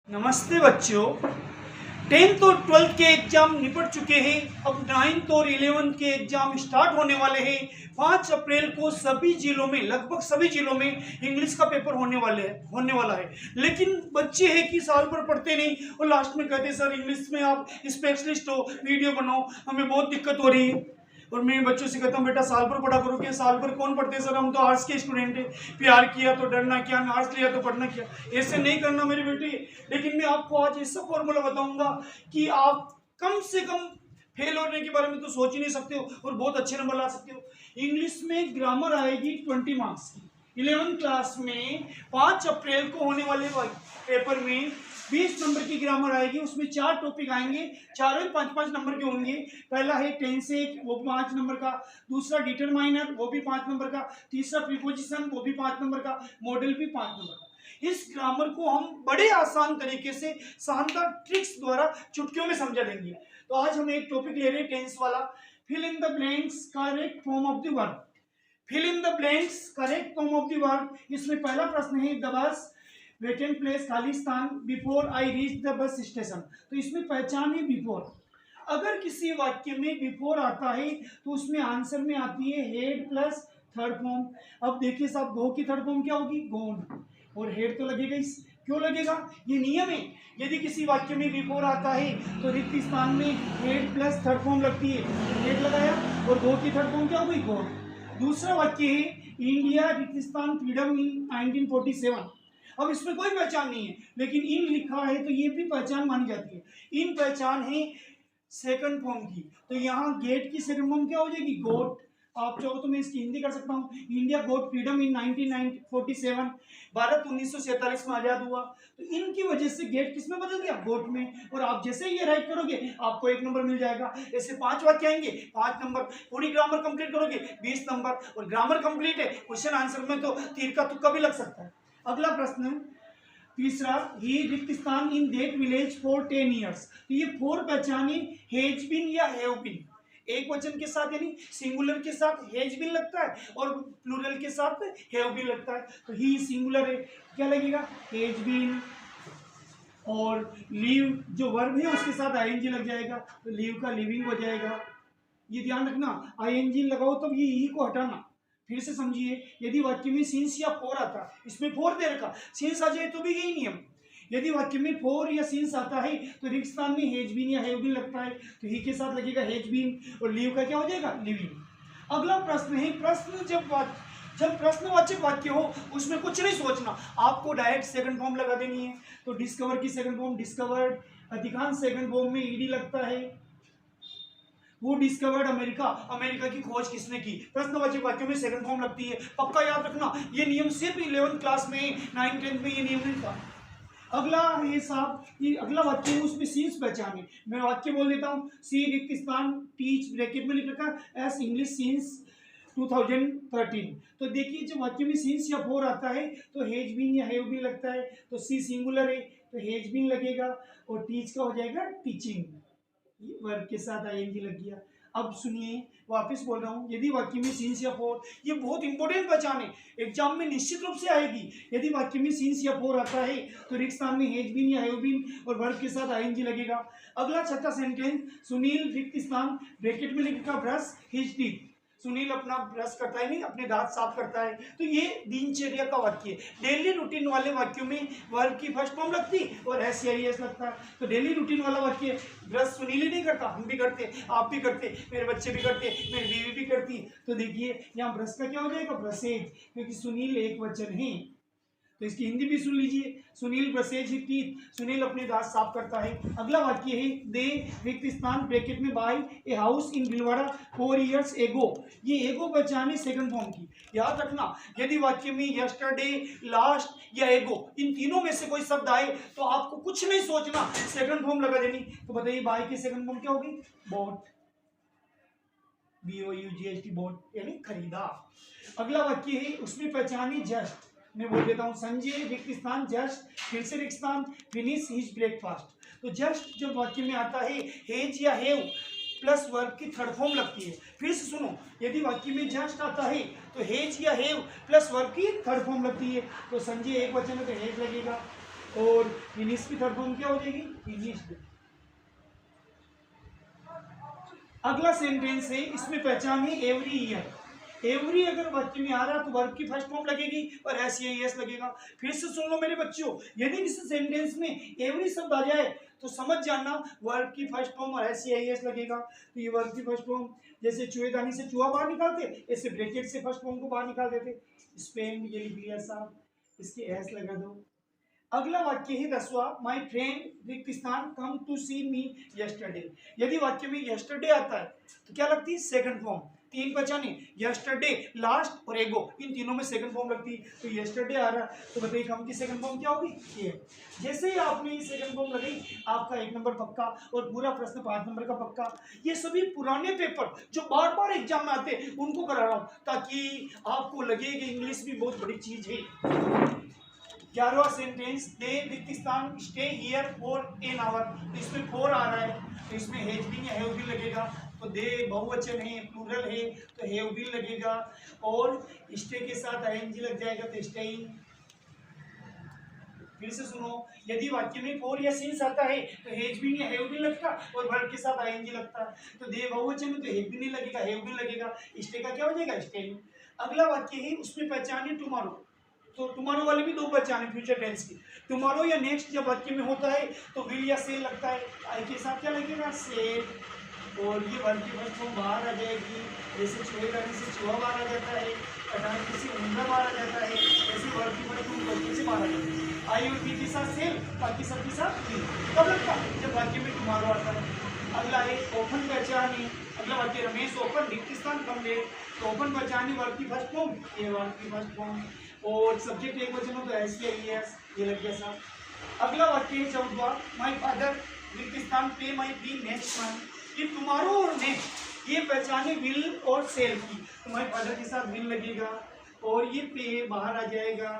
नमस्ते बच्चों। 10th और 12th के एग्जाम निपट चुके हैं। अब 9th और 11th के एग्जाम स्टार्ट होने वाले हैं। 5 अप्रैल को सभी जिलों में, लगभग सभी जिलों में इंग्लिश का पेपर होने वाला है। लेकिन बच्चे हैं कि साल भर पढ़ते नहीं और लास्ट में कहते सर इंग्लिश में आप स्पेशलिस्ट हो, वीडियो बनाओ, हमें बहुत दिक्कत हो रही है। और मैं बच्चों से कहता हूँ बेटा साल भर पढ़ा करो। क्या साल भर कौन पढ़ते हैं सर, हम तो आर्ट्स के स्टूडेंट हैं, प्यार किया तो डरना क्या, आर्ट्स लिया तो पढ़ना क्या। ऐसे नहीं करना मेरे बेटे। लेकिन मैं आपको आज ऐसा फॉर्मूला बताऊंगा कि आप कम से कम फेल होने के बारे में तो सोच ही नहीं सकते हो और बहुत अच्छे नंबर ला सकते हो। इंग्लिश में ग्रामर आएगी 20 मार्क्स की। 11th क्लास में 5 अप्रैल को होने वाले पेपर में 20 नंबर की ग्रामर आएगी। उसमें 4 टॉपिक आएंगे, चारों ही 5-5 नंबर के होंगे। पहला है टेंस, वो भी 5 नंबर का। दूसरा डिटरमाइनर, वो भी 5 नंबर का। तीसरा प्रीपोजिशन, वो भी 5 नंबर का। मॉडल भी 5 नंबर का। इस ग्रामर को हम बड़े आसान तरीके से शानदार ट्रिक्स द्वारा चुटकियों में समझा देंगे। तो आज हम एक टॉपिक ले रहे हैं टेंस वाला। Fill in the blanks correct form of the verb. Fill in the blanks correct form of the verb. इसमें पहला प्रश्न है द बस वेकेंट प्लेस, खाली स्थान, before I reach the bus station. तो इसमें पहचान है बिफोर। अगर किसी वाक्य में बिफोर आता है तो उसमें आंसर में आती है हेड प्लस थर्ड फॉर्म। अब देखिए साहब, गो की थर्ड फॉर्म क्या होगी, गोन, और हेड तो लगेगा। इस क्यों लगेगा, ये नियम है। यदि किसी वाक्य में बिफोर आता है तो रिक्त स्थान में हेड प्लस थर्ड फॉर्म लगती है, हेड लगाया, और गो की थर्ड फॉर्म क्या होगी, गोन। दूसरा वाक्य है इंडिया रिक्त स्थान फ्रीडम इन 1947। अब इसमें कोई पहचान नहीं है, लेकिन इन लिखा है तो ये भी पहचान मानी जाती है। इन पहचान है सेकंड फॉर्म की। तो यहाँ गेट की सेकंड फॉर्म क्या हो जाएगी, गोट। आप चाहो तो मैं इसकी हिंदी कर सकता हूँ, इंडिया गोट फ्रीडम इन 1947। भारत 1947 में आजाद हुआ। तो इनकी वजह से गेट किस में बदल गया, गोट में। और आप जैसे ही ये राइट करोगे आपको 1 नंबर मिल जाएगा। ऐसे 5 वाक्य आएंगे, 5 नंबर। पूरी ग्रामर कंप्लीट करोगे 20 नंबर। और ग्रामर कंप्लीट है, क्वेश्चन आंसर में तो तीर का तुक्का भी लग सकता है। अगला प्रश्न, तीसरा, ही रिक्त स्थान in that village for 10 years. तो ये फोर पहचाने हैज बीन या हैव बीन। एक वचन के साथ यानी सिंगुलर के साथ हैज बीन लगता है और प्लूरल के साथ हैव बीन लगता है। तो ही सिंगुलर है, क्या लगेगा, हैज बीन। और लीव जो वर्ब है उसके साथ आईएनजी लग जाएगा, तो लीव का लिविंग हो जाएगा। ये ध्यान रखना, आईएनजी लगाओ तब ये ही को हटाना। फिर से समझिए, यदि वाक्य में सिंस या फोर आता, इसमें फोर दे रखा, सिंस आ जाए तो भी यही नियम। यदि वाक्य में फोर या सिंस आता है तो रिक्त स्थान में हैज बीन या हैव बीन लगता है, तो ही के साथ लगेगा हैज बीन, और लीव का क्या हो जाएगा, लिविंग। अगला प्रश्न है, प्रश्न जब प्रश्नवाचक वाक्य हो उसमें कुछ नहीं सोचना, आपको डायरेक्ट सेकंड फॉर्म लगा देनी है। तो डिस्कवर की सेकंड फॉर्म डिस्कवर्ड। अधिकांश सेकंड फॉर्म में ईडी लगता है। वो डिस्कवर्ड अमेरिका, अमेरिका की खोज किसने की। प्रश्नवाचक वाक्यों में सेकंड फॉर्म लगती है, पक्का याद रखना। ये नियम सिर्फ 11th क्लास में, 9th 10th में ये नियम नहीं था। अगला ये साहब, ये अगला वाक्य है उसमें सीन्स पहचाने। मैं वाक्य बोल देता हूँ, सी रिक्त स्थान टीच ब्रैकेट में लिख रखा एस इंग्लिश सीन्स 2013। तो देखिए जब वाक्य में सीन्स या फोर आता है तो हेज बीन या हैव बीन लगता है। तो सी सिंगुलर है तो हेज बीन लगेगा, और टीच का हो जाएगा टीचिंग, वर्ब के साथ आईएनजी लग गया। अब सुनिए, वापस बोल रहा हूँ, यदि वाक्य में सिंस या फोर, ये बहुत इंपॉर्टेंट पहचान है, एग्जाम में निश्चित रूप से आएगी। यदि वाक्य में सिंस या फोर आता है तो रिक्त स्थान में हैज बीन या हैव बीन और वर्ब के साथ आईएनजी लगेगा। अगला छठा सेंटेंस, सुनील रिक्त स्थान ब्रैकेट में लिखा ब्रश हिज टीथ। सुनील अपना ब्रश करता है, नहीं अपने दांत साफ करता है। तो ये दिनचर्या का वाक्य है। डेली रूटीन वाले वाक्यों में वर्ब की फर्स्ट फॉर्म लगती और एस या एस लगता है। तो डेली रूटीन वाला वाक्य, ब्रश सुनील ही नहीं करता, हम भी करते, आप भी करते, मेरे बच्चे भी करते, मेरी बीवी भी करती। तो देखिए यहाँ ब्रश का क्या हो जाएगा, ब्रशेज, क्योंकि सुनील एक वचन है। तो इसकी हिंदी भी सुन लीजिए, Sunil brushes his teeth, Sunil अपने दांत साफ करता है। अगला वाक्य है दे रिक्त स्थान ब्रैकेट में buy a house in Bhilwara 4 years एगो। ये एगो पहचाने सेकंड फॉर्म की, याद रखना। यदि वाक्य में यस्टरडे, लास्ट या एगो, इन तीनों में से कोई शब्द आए तो आपको कुछ नहीं सोचना, सेकंड फॉर्म लगा देनी। तो बताइए बाय की सेकंड फॉर्म क्या होगी, बॉट, BOUGHT, बॉट यानी खरीदा। अगला वाक्य है उसमें पहचाने जस्ट। मैं बोल देता हूँ, संजय रिक्त स्थान जस्ट, फिर से रिक्त स्थान फिनिश हिज ब्रेकफास्ट। तो जस्ट जब वाक्य में आता है हेज या हैव प्लस वर्ब की थर्ड फॉर्म लगती है। फिर से सुनो, यदि वाक्य में जस्ट आता है तो हेज या हैव प्लस वर्ब की थर्ड फॉर्म लगती है। तो संजय एक वचन है तो हेज लगेगा, और फिनिश की थर्ड फॉर्म क्या हो जाएगी, फिनिश्ड। अगला सेंटेंस है, इसमें पहचान है एवरी ईयर। एवरी अगर वाक्य में आ रहा तो वर्ब की फर्स्ट फॉर्म लगेगी और एस या एस लगेगा। फिर से सुन लो मेरे बच्चों, यदि इस सेंटेंस में एवरी शब्द आ जाए तो समझ जाना वर्ब की फर्स्ट फॉर्म और एस या एस लगेगा। तो ये वर्ब की फर्स्ट फॉर्म, जैसे चूहेदानी से चूहा बाहर निकालते, ऐसे ब्रैकेट से फर्स्ट फॉर्म को बाहर निकाल देते। स्पेंड ये लिख लिया साहब, इसके एस लगा दो। अगला वाक्य है 10वां, माई फ्रेंड रिक्त स्थान come to C me yesterday. यदि वाक्य में यस्टरडे आता है तो क्या लगती है, सेकंड फॉर्म। तीन पहचाने, यस्टरडे, लास्ट और एगो, इन तीनों में सेकंड फॉर्म लगती है। तो यस्टरडे आ रहा है तो बताइए कम की सेकंड फॉर्म क्या होगी, ये। जैसे ही आपने ये सेकंड फॉर्म लगाई, आपका 1 नंबर पक्का और पूरा प्रश्न 5 नंबर का पक्का। ये सभी पुराने पेपर जो बार बार एग्जाम में आते हैं उनको करा रहा हूँ ताकि आपको लगे कि इंग्लिश भी बहुत बड़ी चीज है। 11वां सेंटेंस, दे रिक्त स्थान stay here for an hour. तो इसमें 4 आ रहा है तो इसमें हैज बीन या हैव बीन लगेगा। तो दे बहुवचन है, प्लूरल है तो हैव बीन लगेगा और स्टे के साथ आईएनजी लग जाएगा तो स्टेइंग। फिर से सुनो, यदि वाक्य में 4 या सिंस आता है तो हैज बीन या हैव बीन लगता और वर्ब के साथ आईएनजी लगता। तो दे बहुवचन है तो हैव बीन नहीं लगेगा, हैव बीन लगेगा। स्टे का क्या हो जाएगा, स्टेइंग। अगला वाक्य है, उसमें पहचान है टुमारो। तो टुमारो वाले भी 2 पहचान है फ्यूचर टेंस की। टुमारो या नेक्स्ट जब वाक्य में होता है तो विल या सेल लगता है, आई के साथ क्या लगेगा, सेल। और ये वर्ब की फर्स्ट फॉर्म बाहर आ जाएगी, जैसे चूहेदानी से चूहा बाहर आ जाता है, अटारकी से उंगला बाहर आ जाता है, ऐसे वर्ब की फर्स्ट फॉर्म वर्ब से बाहर आ जाती है। आई और बी के साथ सेल, बाकी सब के साथ विल। कब लगता है, जब वाक्य में टुमारो आता है। अगला है ओपन पहचान है। अगला वाक्य, रमेश ओपन रिक्त स्थान कम ले। तो ओपन पहचान है वर्ब की फर्स्ट फॉर्म, ये वर्ब की फर्स्ट फॉर्म और सब्जेक्ट एक वचन हो तो एस या ईएस, ये लग गया साहब। अगला वाक्य है 14वां, माय फादर रिक्त स्थान पे माय बी नेक्स्ट मंथ। ये टुमारो और नेक्स्ट ये पहचाने विल और सेल की। तो माय फादर के साथ विल लगेगा और ये पे बाहर आ जाएगा